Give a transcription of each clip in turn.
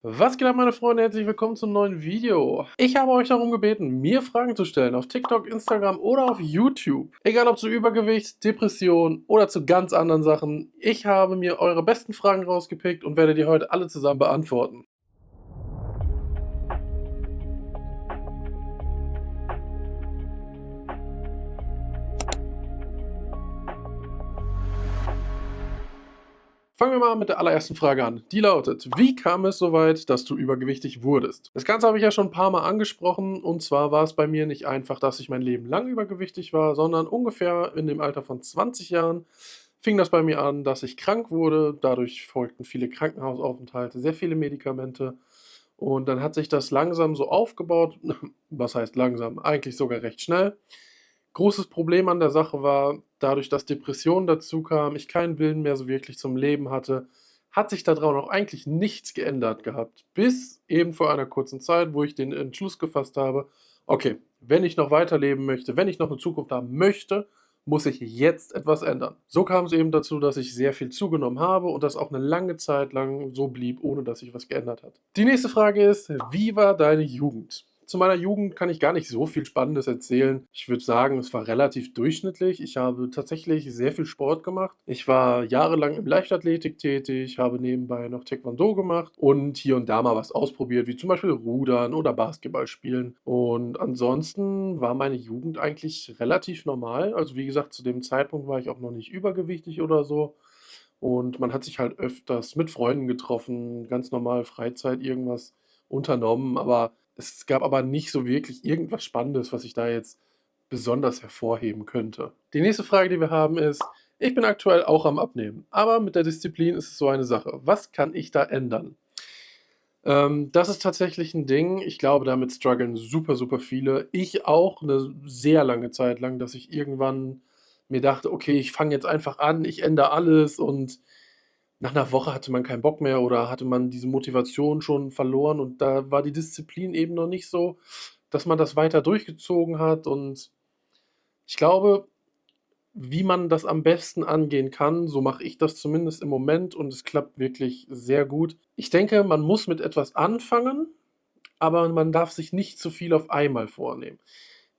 Was geht ab, meine Freunde? Herzlich willkommen zum neuen Video. Ich habe euch darum gebeten, mir Fragen zu stellen auf TikTok, Instagram oder auf YouTube. Egal ob zu Übergewicht, Depression oder zu ganz anderen Sachen. Ich habe mir eure besten Fragen rausgepickt und werde die heute alle zusammen beantworten. Fangen wir mal mit der allerersten Frage an. Die lautet: Wie kam es so weit, dass du übergewichtig wurdest? Das Ganze habe ich ja schon ein paar Mal angesprochen, und zwar war es bei mir nicht einfach, dass ich mein Leben lang übergewichtig war, sondern ungefähr in dem Alter von 20 Jahren fing das bei mir an, dass ich krank wurde. Dadurch folgten viele Krankenhausaufenthalte, sehr viele Medikamente, und dann hat sich das langsam so aufgebaut. Was heißt langsam? Eigentlich sogar recht schnell. Großes Problem an der Sache war, dadurch, dass Depressionen dazukamen, ich keinen Willen mehr so wirklich zum Leben hatte, hat sich daran auch eigentlich nichts geändert gehabt. Bis eben vor einer kurzen Zeit, wo ich den Entschluss gefasst habe: Okay, wenn ich noch weiterleben möchte, wenn ich noch eine Zukunft haben möchte, muss ich jetzt etwas ändern. So kam es eben dazu, dass ich sehr viel zugenommen habe und das auch eine lange Zeit lang so blieb, ohne dass sich was geändert hat. Die nächste Frage ist: Wie war deine Jugend? Zu meiner Jugend kann ich gar nicht so viel Spannendes erzählen. Ich würde sagen, es war relativ durchschnittlich. Ich habe tatsächlich sehr viel Sport gemacht. Ich war jahrelang im Leichtathletik tätig, habe nebenbei noch Taekwondo gemacht und hier und da mal was ausprobiert, wie zum Beispiel Rudern oder Basketball spielen. Und ansonsten war meine Jugend eigentlich relativ normal. Also wie gesagt, zu dem Zeitpunkt war ich auch noch nicht übergewichtig oder so. Und man hat sich halt öfters mit Freunden getroffen, ganz normal Freizeit, irgendwas unternommen, aber es gab aber nicht so wirklich irgendwas Spannendes, was ich da jetzt besonders hervorheben könnte. Die nächste Frage, die wir haben, ist: Ich bin aktuell auch am Abnehmen, aber mit der Disziplin ist es so eine Sache. Was kann ich da ändern? Das ist tatsächlich ein Ding. Ich glaube, damit struggeln super, super viele. Ich auch eine sehr lange Zeit lang, dass ich irgendwann mir dachte: „Okay, ich fange jetzt einfach an, ich ändere alles“, und nach einer Woche hatte man keinen Bock mehr oder hatte man diese Motivation schon verloren, und da war die Disziplin eben noch nicht so, dass man das weiter durchgezogen hat. Und ich glaube, wie man das am besten angehen kann, so mache ich das zumindest im Moment, und es klappt wirklich sehr gut. Ich denke, man muss mit etwas anfangen, aber man darf sich nicht zu viel auf einmal vornehmen.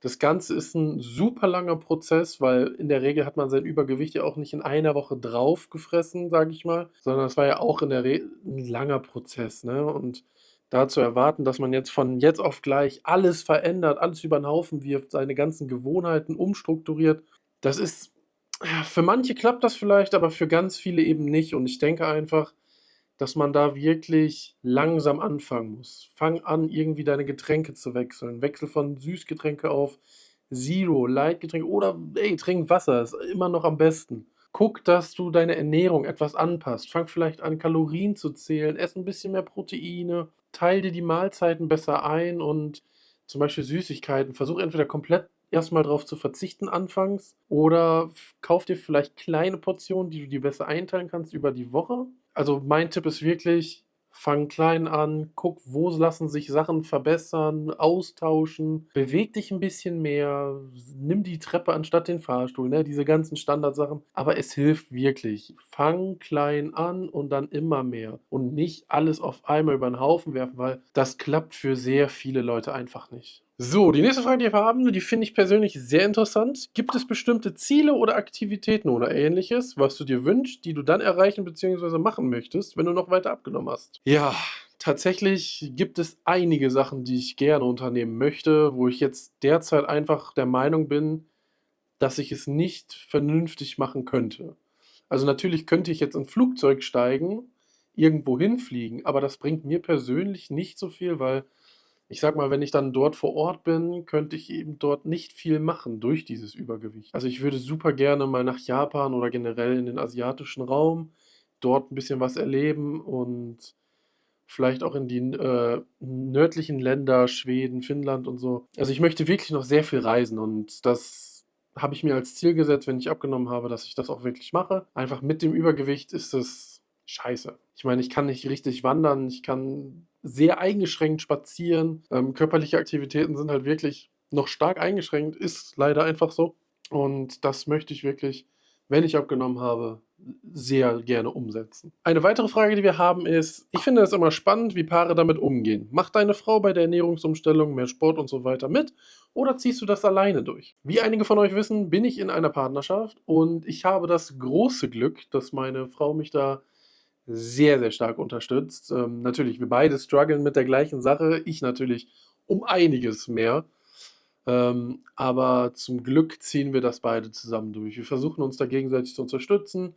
Das Ganze ist ein super langer Prozess, weil in der Regel hat man sein Übergewicht ja auch nicht in einer Woche drauf gefressen, sage ich mal, sondern das war ja auch in der Re 'n langer Prozess, ne? Und da zu erwarten, dass man jetzt von jetzt auf gleich alles verändert, alles über 'n Haufen wirft, seine ganzen Gewohnheiten umstrukturiert, das ist, ja, für manche klappt das vielleicht, aber für ganz viele eben nicht. Und ich denke einfach, dass man da wirklich langsam anfangen muss. Fang an, irgendwie deine Getränke zu wechseln. Wechsel von Süßgetränke auf Zero, Light-Getränke, oder ey, trink Wasser, ist immer noch am besten. Guck, dass du deine Ernährung etwas anpasst. Fang vielleicht an, Kalorien zu zählen, ess ein bisschen mehr Proteine, teile dir die Mahlzeiten besser ein, und zum Beispiel Süßigkeiten, versuch entweder komplett erstmal drauf zu verzichten anfangs, oder kauf dir vielleicht kleine Portionen, die du dir besser einteilen kannst über die Woche. Also, mein Tipp ist wirklich: Fang klein an, guck, wo lassen sich Sachen verbessern, austauschen, beweg dich ein bisschen mehr, nimm die Treppe anstatt den Fahrstuhl, ne, diese ganzen Standardsachen. Aber es hilft wirklich. Fang klein an und dann immer mehr und nicht alles auf einmal über 'n Haufen werfen, weil das klappt für sehr viele Leute einfach nicht. So, die nächste Frage, die wir haben, die finde ich persönlich sehr interessant. Gibt es bestimmte Ziele oder Aktivitäten oder Ähnliches, was du dir wünschst, die du dann erreichen bzw. machen möchtest, wenn du noch weiter abgenommen hast? Ja, tatsächlich gibt es einige Sachen, die ich gerne unternehmen möchte, wo ich jetzt derzeit einfach der Meinung bin, dass ich es nicht vernünftig machen könnte. Also, natürlich könnte ich jetzt in 'n Flugzeug steigen, irgendwo hinfliegen, aber das bringt mir persönlich nicht so viel, weil, ich sage mal, wenn ich dann dort vor Ort bin, könnte ich eben dort nicht viel machen durch dieses Übergewicht. Also, ich würde super gerne mal nach Japan oder generell in den asiatischen Raum, dort 'n bisschen was erleben und vielleicht auch in die nördlichen Länder, Schweden, Finnland und so. Also, ich möchte wirklich noch sehr viel reisen, und das habe ich mir als Ziel gesetzt, wenn ich abgenommen habe, dass ich das auch wirklich mache. Einfach mit dem Übergewicht ist es scheiße. Ich meine, ich kann nicht richtig wandern, ich kann sehr eingeschränkt spazieren. Körperliche Aktivitäten sind halt wirklich noch stark eingeschränkt, ist leider einfach so. Und das möchte ich wirklich, wenn ich abgenommen habe, sehr gerne umsetzen. Eine weitere Frage, die wir haben, ist: Ich finde es immer spannend, wie Paare damit umgehen. Macht deine Frau bei der Ernährungsumstellung mehr Sport und so weiter mit oder ziehst du das alleine durch? Wie einige von euch wissen, bin ich in einer Partnerschaft und ich habe das große Glück, dass meine Frau mich da sehr, sehr stark unterstützt. Natürlich, wir beide strugglen mit der gleichen Sache. Ich natürlich um einiges mehr. Aber zum Glück ziehen wir das beide zusammen durch. Wir versuchen uns da gegenseitig zu unterstützen.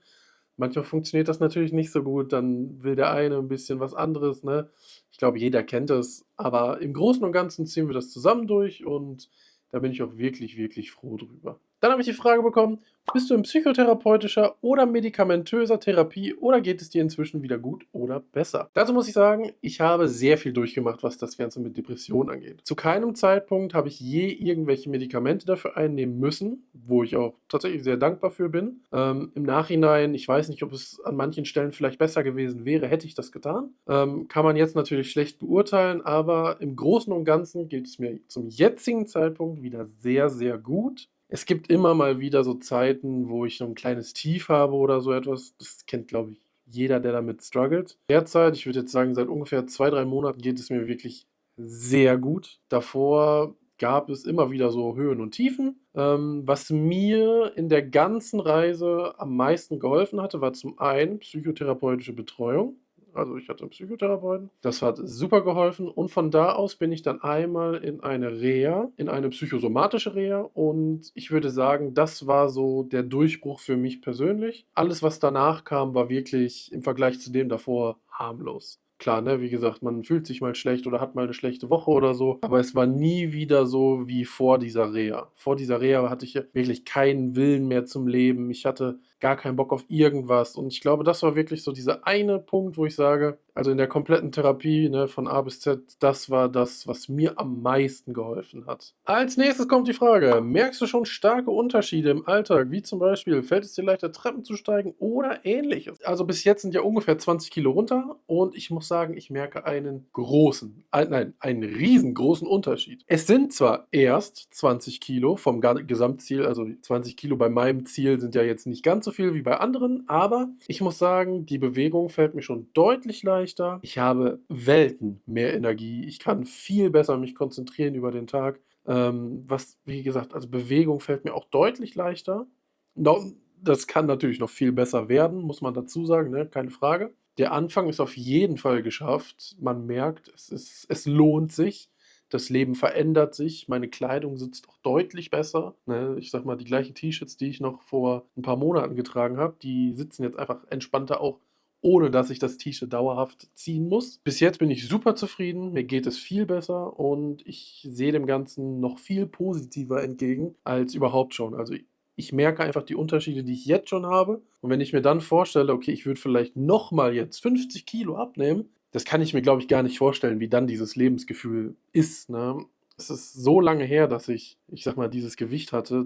Manchmal funktioniert das natürlich nicht so gut, dann will der eine ein bisschen was anderes, ne? Ich glaube, jeder kennt das, aber im Großen und Ganzen ziehen wir das zusammen durch und da bin ich auch wirklich, wirklich froh drüber. Dann habe ich die Frage bekommen: Bist du in psychotherapeutischer oder medikamentöser Therapie oder geht es dir inzwischen wieder gut oder besser? Dazu muss ich sagen, ich habe sehr viel durchgemacht, was das Ganze mit Depressionen angeht. Zu keinem Zeitpunkt habe ich je irgendwelche Medikamente dafür einnehmen müssen, wo ich auch tatsächlich sehr dankbar für bin. Im Nachhinein, ich weiß nicht, ob es an manchen Stellen vielleicht besser gewesen wäre, hätte ich das getan. Kann man jetzt natürlich schlecht beurteilen, aber im Großen und Ganzen geht es mir zum jetzigen Zeitpunkt wieder sehr, sehr gut. Es gibt immer mal wieder so Zeiten, wo ich so ein kleines Tief habe oder so etwas. Das kennt, glaube ich, jeder, der damit struggelt. Derzeit, ich würde jetzt sagen, seit ungefähr 2, 3 Monaten geht es mir wirklich sehr gut. Davor gab es immer wieder so Höhen und Tiefen. Was mir in der ganzen Reise am meisten geholfen hatte, war zum einen psychotherapeutische Betreuung. Also ich hatte einen Psychotherapeuten. Das hat super geholfen und von da aus bin ich dann einmal in eine Reha, in eine psychosomatische Reha und ich würde sagen, das war so der Durchbruch für mich persönlich. Alles, was danach kam, war wirklich im Vergleich zu dem davor harmlos. Klar, ne, wie gesagt, man fühlt sich mal schlecht oder hat mal eine schlechte Woche oder so, aber es war nie wieder so wie vor dieser Reha. Vor dieser Reha hatte ich ja wirklich keinen Willen mehr zum Leben. Ich hatte gar keinen Bock auf irgendwas und ich glaube, das war wirklich so dieser eine Punkt, wo ich sage, also in der kompletten Therapie, ne, von A bis Z, das war das, was mir am meisten geholfen hat. Als nächstes kommt die Frage: Merkst du schon starke Unterschiede im Alltag, wie zum Beispiel, fällt es dir leichter, Treppen zu steigen oder Ähnliches? Also bis jetzt sind ja ungefähr 20 Kilo runter und ich muss sagen, ich merke einen großen, nein, einen riesengroßen Unterschied. Es sind zwar erst 20 Kilo vom Gesamtziel, also 20 Kilo bei meinem Ziel sind ja jetzt nicht ganz so viel wie bei anderen, aber ich muss sagen, die Bewegung fällt mir schon deutlich leichter. Ich habe Welten mehr Energie. Ich kann viel besser mich konzentrieren über den Tag. Was, wie gesagt, also Bewegung fällt mir auch deutlich leichter. Das kann natürlich noch viel besser werden, muss man dazu sagen, ne? Keine Frage. Der Anfang ist auf jeden Fall geschafft. Man merkt, es lohnt sich. Das Leben verändert sich. Meine Kleidung sitzt auch deutlich besser. Ne? Ich sag mal, die gleichen T-Shirts, die ich noch vor ein paar Monaten getragen habe, die sitzen jetzt einfach entspannter auch, ohne dass ich das T-Shirt dauerhaft ziehen muss. Bis jetzt bin ich super zufrieden, mir geht es viel besser und ich sehe dem Ganzen noch viel positiver entgegen als überhaupt schon. Also ich merke einfach die Unterschiede, die ich jetzt schon habe. Und wenn ich mir dann vorstelle, okay, ich würde vielleicht nochmal jetzt 50 Kilo abnehmen, das kann ich mir, glaube ich, gar nicht vorstellen, wie dann dieses Lebensgefühl ist. Ne? Es ist so lange her, dass ich sag mal, dieses Gewicht hatte,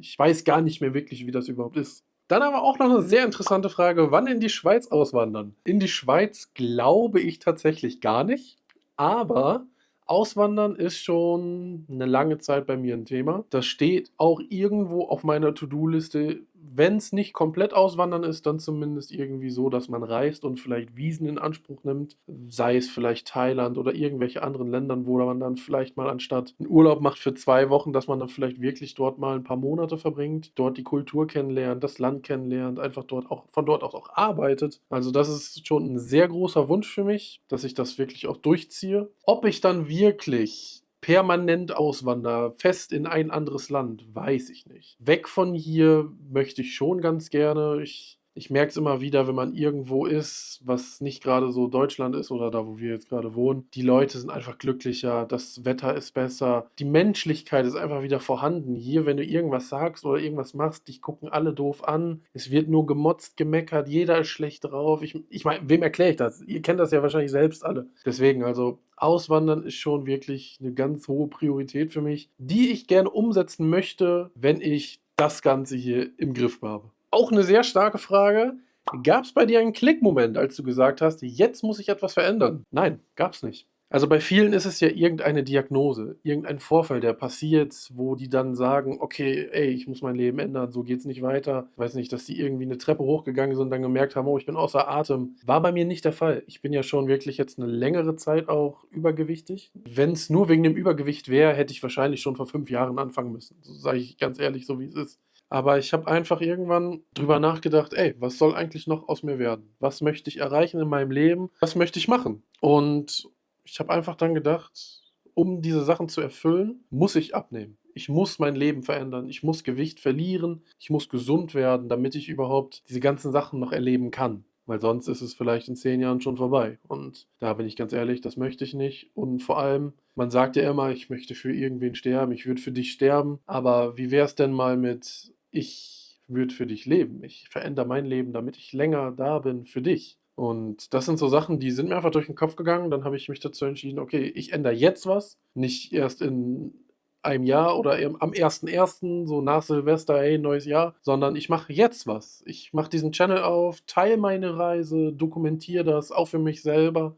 ich weiß gar nicht mehr wirklich, wie das überhaupt ist. Dann aber auch noch eine sehr interessante Frage: Wann in die Schweiz auswandern? In die Schweiz glaube ich tatsächlich gar nicht, aber Auswandern ist schon eine lange Zeit bei mir ein Thema. Das steht auch irgendwo auf meiner To-do-Liste. Wenn es nicht komplett auswandern ist, dann zumindest irgendwie so, dass man reist und vielleicht Wiesen in Anspruch nimmt, sei es vielleicht Thailand oder irgendwelche anderen Ländern, wo man dann vielleicht mal anstatt 'n Urlaub macht für 2 Wochen, dass man dann vielleicht wirklich dort mal ein paar Monate verbringt, dort die Kultur kennenlernt, das Land kennenlernt, einfach von dort aus auch arbeitet. Also, das ist schon ein sehr großer Wunsch für mich, dass ich das wirklich auch durchziehe. Ob ich dann wirklich permanent auswandere, fest in ein anderes Land, weiß ich nicht. Weg von hier möchte ich schon ganz gerne. Ich merke es immer wieder, wenn man irgendwo ist, was nicht gerade so Deutschland ist oder da, wo wir jetzt gerade wohnen. Die Leute sind einfach glücklicher, das Wetter ist besser, die Menschlichkeit ist einfach wieder vorhanden. Hier, wenn du irgendwas sagst oder irgendwas machst, dich gucken alle doof an. Es wird nur gemotzt, gemeckert, jeder ist schlecht drauf. Ich meine, wem erkläre ich das? Ihr kennt das ja wahrscheinlich selbst alle. Deswegen, also Auswandern ist schon wirklich eine ganz hohe Priorität für mich, die ich gerne umsetzen möchte, wenn ich das Ganze hier im Griff habe. Auch eine sehr starke Frage: Gab es bei dir einen Klickmoment, als du gesagt hast: „Jetzt muss ich etwas verändern?“ Nein, gab es nicht. Also, bei vielen ist es ja irgendeine Diagnose, irgendein Vorfall, der passiert, wo die dann sagen: „Okay, ey, ich muss mein Leben ändern, so geht's nicht weiter.“ Weiß nicht, dass die irgendwie 'ne Treppe hochgegangen sind und dann gemerkt haben: „Oh, ich bin außer Atem.“ War bei mir nicht der Fall. Ich bin ja schon wirklich jetzt 'ne längere Zeit auch übergewichtig. Wenn's nur wegen dem Übergewicht wäre, hätte ich wahrscheinlich schon vor 5 Jahren anfangen müssen. So sage ich ganz ehrlich, so wie es ist. Aber ich habe einfach irgendwann drüber nachgedacht: „Ey, was soll eigentlich noch aus mir werden? Was möchte ich erreichen in meinem Leben? Was möchte ich machen?“ Und ich habe einfach dann gedacht, um diese Sachen zu erfüllen, muss ich abnehmen. Ich muss mein Leben verändern. Ich muss Gewicht verlieren. Ich muss gesund werden, damit ich überhaupt diese ganzen Sachen noch erleben kann. Weil sonst ist es vielleicht in 10 Jahren schon vorbei. Und da bin ich ganz ehrlich, das möchte ich nicht. Und vor allem, man sagt ja immer, ich möchte für irgendwen sterben, ich würde für dich sterben. Aber wie wäre es denn mal mit, ich würde für dich leben? Ich verändere mein Leben, damit ich länger da bin für dich. Und das sind so Sachen, die sind mir einfach durch den Kopf gegangen. Dann habe ich mich dazu entschieden: „Okay, ich ändere jetzt was, nicht erst in einem Jahr oder am 1.1., so nach Silvester, hey, neues Jahr, sondern ich mache jetzt was. Ich mache diesen Channel auf, teile meine Reise, dokumentiere das, auch für mich selber,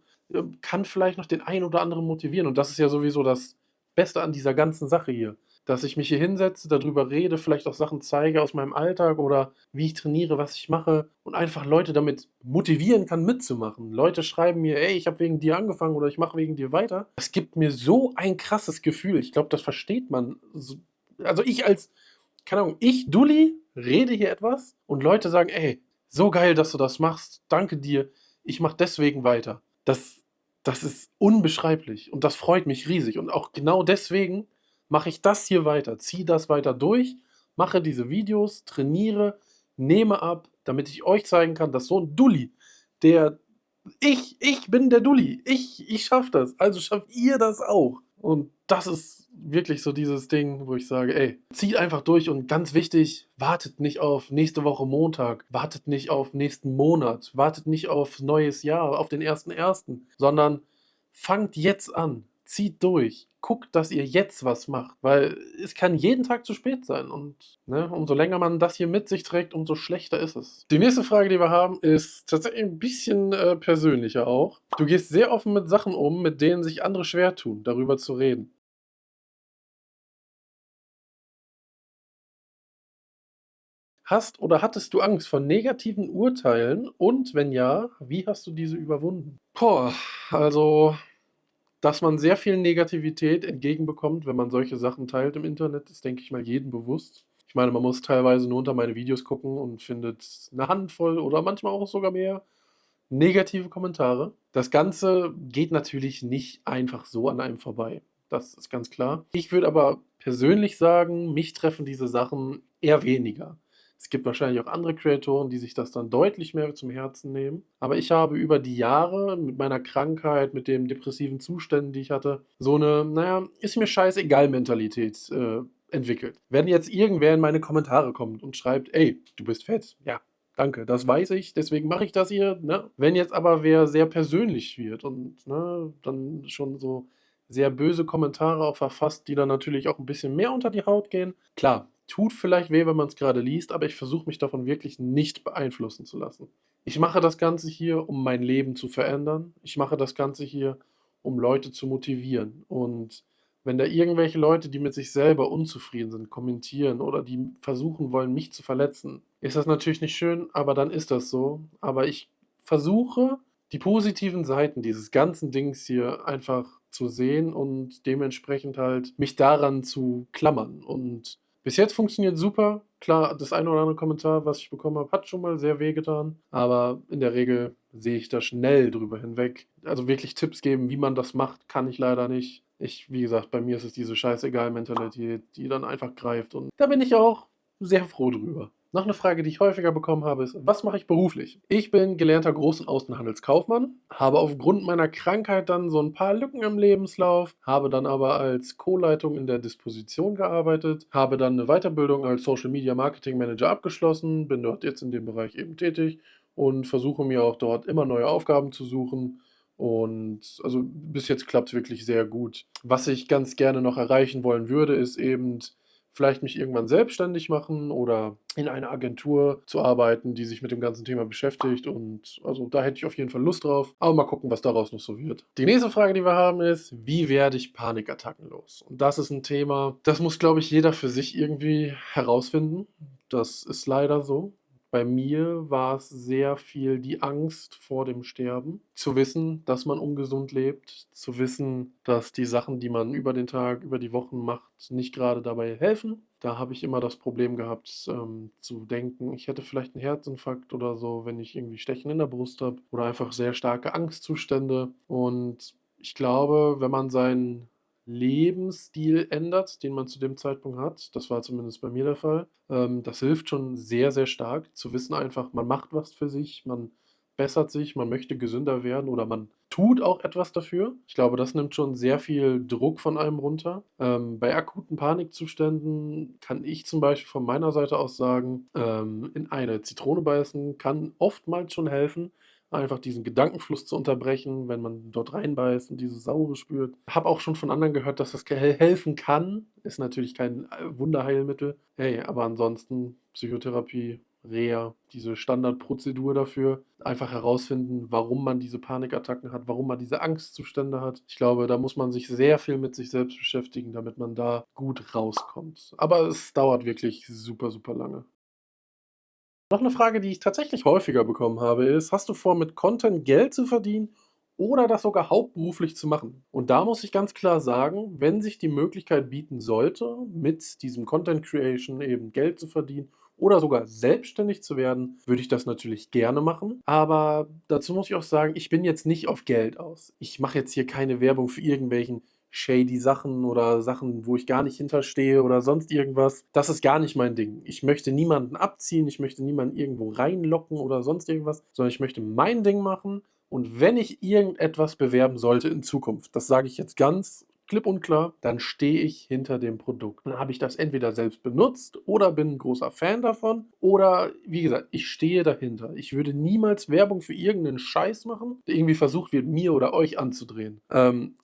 kann vielleicht noch den einen oder anderen motivieren.“ Und das ist ja sowieso das Beste an dieser ganzen Sache hier, dass ich mich hier hinsetze, darüber rede, vielleicht auch Sachen zeige aus meinem Alltag oder wie ich trainiere, was ich mache und einfach Leute damit motivieren kann, mitzumachen. Leute schreiben mir: „Ey, ich habe wegen dir angefangen“ oder „Ich mache wegen dir weiter.“ Das gibt mir so ein krasses Gefühl. Ich glaube, das versteht man s also, ich als keine Ahnung, ich, Dulli, rede hier etwas und Leute sagen: „Ey, so geil, dass du das machst. Danke dir. Ich mache deswegen weiter.“ Das ist unbeschreiblich und das freut mich riesig und auch genau deswegen mache ich das hier weiter, ziehe das weiter durch, mache diese Videos, trainiere, nehme ab, damit ich euch zeigen kann, dass so 'n Dulli, der ich bin der Dulli, ich schaffe das, also schafft ihr das auch. Und das ist wirklich so dieses Ding, wo ich sage: „Ey, zieht einfach durch und ganz wichtig, wartet nicht auf nächste Woche Montag, wartet nicht auf nächsten Monat, wartet nicht auf neues Jahr, auf den 1.1., sondern fangt jetzt an, zieht durch, guckt, dass ihr jetzt was macht, weil es kann jeden Tag zu spät sein und, ne, umso länger man das hier mit sich trägt, umso schlechter ist es. Die nächste Frage, die wir haben, ist tatsächlich ein bisschen, persönlicher auch. Du gehst sehr offen mit Sachen um, mit denen sich andere schwer tun, darüber zu reden. Hast oder hattest du Angst vor negativen Urteilen und wenn ja, wie hast du diese überwunden? Boah, also, dass man sehr viel Negativität entgegenbekommt, wenn man solche Sachen teilt im Internet, ist, denke ich mal, jedem bewusst. Ich meine, man muss teilweise nur unter meine Videos gucken und findet eine Handvoll oder manchmal auch sogar mehr negative Kommentare. Das Ganze geht natürlich nicht einfach so an einem vorbei. Das ist ganz klar. Ich würde aber persönlich sagen, mich treffen diese Sachen eher weniger. Es gibt wahrscheinlich auch andere Creatoren, die sich das dann deutlich mehr zum Herzen nehmen. Aber ich habe über die Jahre mit meiner Krankheit, mit den depressiven Zuständen, die ich hatte, so eine, naja, ist mir scheißegal Mentalität entwickelt. Wenn jetzt irgendwer in meine Kommentare kommt und schreibt, ey, du bist fett, ja, danke, das weiß ich, deswegen mache ich das hier, ne? Wenn jetzt aber wer sehr persönlich wird und, ne, dann schon so sehr böse Kommentare auch verfasst, die dann natürlich auch ein bisschen mehr unter die Haut gehen. Klar, tut vielleicht weh, wenn man es gerade liest, aber ich versuche mich davon wirklich nicht beeinflussen zu lassen. Ich mache das Ganze hier, um mein Leben zu verändern. Ich mache das Ganze hier, um Leute zu motivieren. Und wenn da irgendwelche Leute, die mit sich selber unzufrieden sind, kommentieren oder die versuchen wollen, mich zu verletzen, ist das natürlich nicht schön, aber dann ist das so. Aber ich versuche, die positiven Seiten dieses ganzen Dings hier einfach zu sehen und dementsprechend halt mich daran zu klammern. Und bis jetzt funktioniert super. Klar, das eine oder andere Kommentar, was ich bekommen habe, hat schon mal sehr wehgetan, aber in der Regel sehe ich da schnell drüber hinweg. Also wirklich Tipps geben, wie man das macht, kann ich leider nicht. Wie gesagt, bei mir ist es diese Scheißegal-Mentalität, die dann einfach greift und da bin ich auch sehr froh drüber. Noch eine Frage, die ich häufiger bekommen habe, ist: Was mache ich beruflich? Ich bin gelernter Groß- und Außenhandelskaufmann, habe aufgrund meiner Krankheit dann so ein paar Lücken im Lebenslauf, habe dann aber als Co-Leitung in der Disposition gearbeitet, habe dann eine Weiterbildung als Social Media Marketing Manager abgeschlossen, bin dort jetzt in dem Bereich eben tätig und versuche mir auch dort immer neue Aufgaben zu suchen. Und also bis jetzt klappt es wirklich sehr gut. Was ich ganz gerne noch erreichen wollen würde, ist eben vielleicht mich irgendwann selbstständig machen oder in einer Agentur zu arbeiten, die sich mit dem ganzen Thema beschäftigt. Und also da hätte ich auf jeden Fall Lust drauf. Aber mal gucken, was daraus noch so wird. Die nächste Frage, die wir haben, ist, wie werde ich Panikattacken los? Und das ist ein Thema, das muss, glaube ich, jeder für sich irgendwie herausfinden. Das ist leider so. Bei mir war es sehr viel die Angst vor dem Sterben. Zu wissen, dass man ungesund lebt, zu wissen, dass die Sachen, die man über den Tag, über die Wochen macht, nicht gerade dabei helfen. Da habe ich immer das Problem gehabt, zu denken, ich hätte vielleicht einen Herzinfarkt oder so, wenn ich irgendwie Stechen in der Brust habe oder einfach sehr starke Angstzustände. Und ich glaube, wenn man seinen Lebensstil ändert, den man zu dem Zeitpunkt hat. Das war zumindest bei mir der Fall. Das hilft schon sehr, sehr stark zu wissen einfach, man macht was für sich, man bessert sich, man möchte gesünder werden oder man tut auch etwas dafür. Ich glaube, das nimmt schon sehr viel Druck von einem runter. Bei akuten Panikzuständen kann ich zum Beispiel von meiner Seite aus sagen, in eine Zitrone beißen kann oftmals schon helfen, einfach diesen Gedankenfluss zu unterbrechen, wenn man dort reinbeißt und diese Saure spürt. Habe auch schon von anderen gehört, dass das helfen kann. Ist natürlich kein Wunderheilmittel. Hey, aber ansonsten Psychotherapie, Reha, diese Standardprozedur dafür, einfach herausfinden, warum man diese Panikattacken hat, warum man diese Angstzustände hat. Ich glaube, da muss man sich sehr viel mit sich selbst beschäftigen, damit man da gut rauskommt. Aber es dauert wirklich super, super lange. Noch eine Frage, die ich tatsächlich häufiger bekommen habe, ist: Hast du vor, mit Content Geld zu verdienen oder das sogar hauptberuflich zu machen? Und da muss ich ganz klar sagen, wenn sich die Möglichkeit bieten sollte, mit diesem Content Creation eben Geld zu verdienen oder sogar selbstständig zu werden, würde ich das natürlich gerne machen. Aber dazu muss ich auch sagen, ich bin jetzt nicht auf Geld aus. Ich mache jetzt hier keine Werbung für irgendwelchen shady Sachen oder Sachen, wo ich gar nicht hinterstehe oder sonst irgendwas. Das ist gar nicht mein Ding. Ich möchte niemanden abziehen, ich möchte niemanden irgendwo reinlocken oder sonst irgendwas, sondern ich möchte mein Ding machen. Und wenn ich irgendetwas bewerben sollte in Zukunft, das sage ich jetzt ganz klipp und klar, dann stehe ich hinter dem Produkt. Dann habe ich das entweder selbst benutzt oder bin ein großer Fan davon oder wie gesagt, ich stehe dahinter. Ich würde niemals Werbung für irgendeinen Scheiß machen, der irgendwie versucht wird, mir oder euch anzudrehen.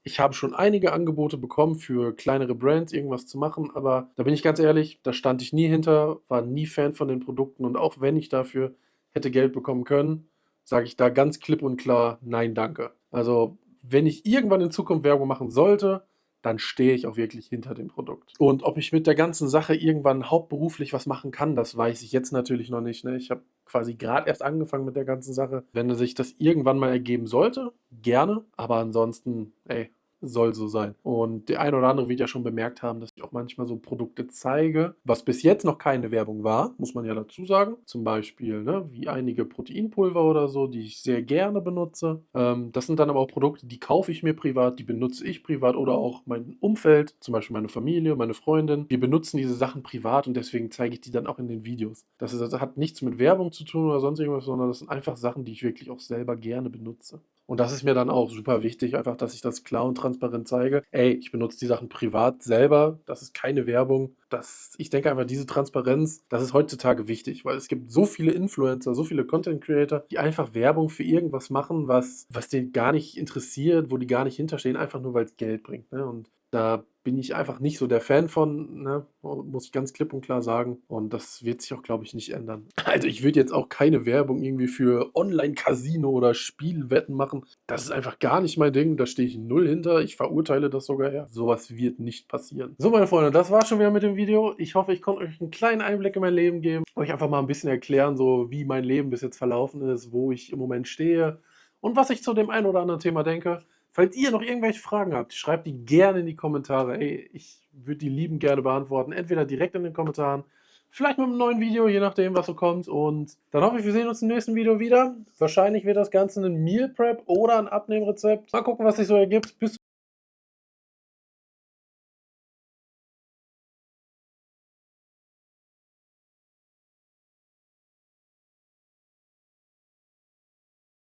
Ich habe schon einige Angebote bekommen für kleinere Brands, irgendwas zu machen, aber da bin ich ganz ehrlich, da stand ich nie hinter, war nie Fan von den Produkten und auch wenn ich dafür hätte Geld bekommen können, sage ich da ganz klipp und klar, nein, danke. Also, wenn ich irgendwann in Zukunft Werbung machen sollte, dann stehe ich auch wirklich hinter dem Produkt. Und ob ich mit der ganzen Sache irgendwann hauptberuflich was machen kann, das weiß ich jetzt natürlich noch nicht. Ne? Ich habe quasi gerade erst angefangen mit der ganzen Sache. Wenn sich das irgendwann mal ergeben sollte, gerne. Aber ansonsten, ey, soll so sein. Und der eine oder andere wird ja schon bemerkt haben, dass ich auch manchmal so Produkte zeige, was bis jetzt noch keine Werbung war, muss man ja dazu sagen. Zum Beispiel, ne, wie einige Proteinpulver oder so, die ich sehr gerne benutze. Das sind dann aber auch Produkte, die kaufe ich mir privat, die benutze ich privat oder auch mein Umfeld, zum Beispiel meine Familie, meine Freundin. Wir benutzen diese Sachen privat und deswegen zeige ich die dann auch in den Videos. Das hat nichts mit Werbung zu tun oder sonst irgendwas, sondern das sind einfach Sachen, die ich wirklich auch selber gerne benutze. Und das ist mir dann auch super wichtig, einfach, dass ich das klar und transparent zeige. Ey, ich benutze die Sachen privat selber, das ist keine Werbung. Ich denke einfach, diese Transparenz, das ist heutzutage wichtig, weil es gibt so viele Influencer, so viele Content Creator, die einfach Werbung für irgendwas machen, was den gar nicht interessiert, wo die gar nicht hinterstehen, einfach nur, weil es Geld bringt. Ne? Und da bin ich einfach nicht so der Fan von, ne? Muss ich ganz klipp und klar sagen. Und das wird sich auch, glaube ich, nicht ändern. Also ich würde jetzt auch keine Werbung irgendwie für Online-Casino oder Spielwetten machen. Das ist einfach gar nicht mein Ding. Da stehe ich null hinter. Ich verurteile das sogar her. Sowas wird nicht passieren. So, meine Freunde, das war schon wieder mit dem Video. Ich hoffe, ich konnte euch einen kleinen Einblick in mein Leben geben. Euch einfach mal ein bisschen erklären, so wie mein Leben bis jetzt verlaufen ist, wo ich im Moment stehe und was ich zu dem einen oder anderen Thema denke. Falls ihr noch irgendwelche Fragen habt, schreibt die gerne in die Kommentare. Ey, ich würde die lieben gerne beantworten. Entweder direkt in den Kommentaren, vielleicht mit einem neuen Video, je nachdem, was so kommt. Und dann hoffe ich, wir sehen uns im nächsten Video wieder. Wahrscheinlich wird das Ganze ein Meal Prep oder ein Abnehmrezept. Mal gucken, was sich so ergibt. Bis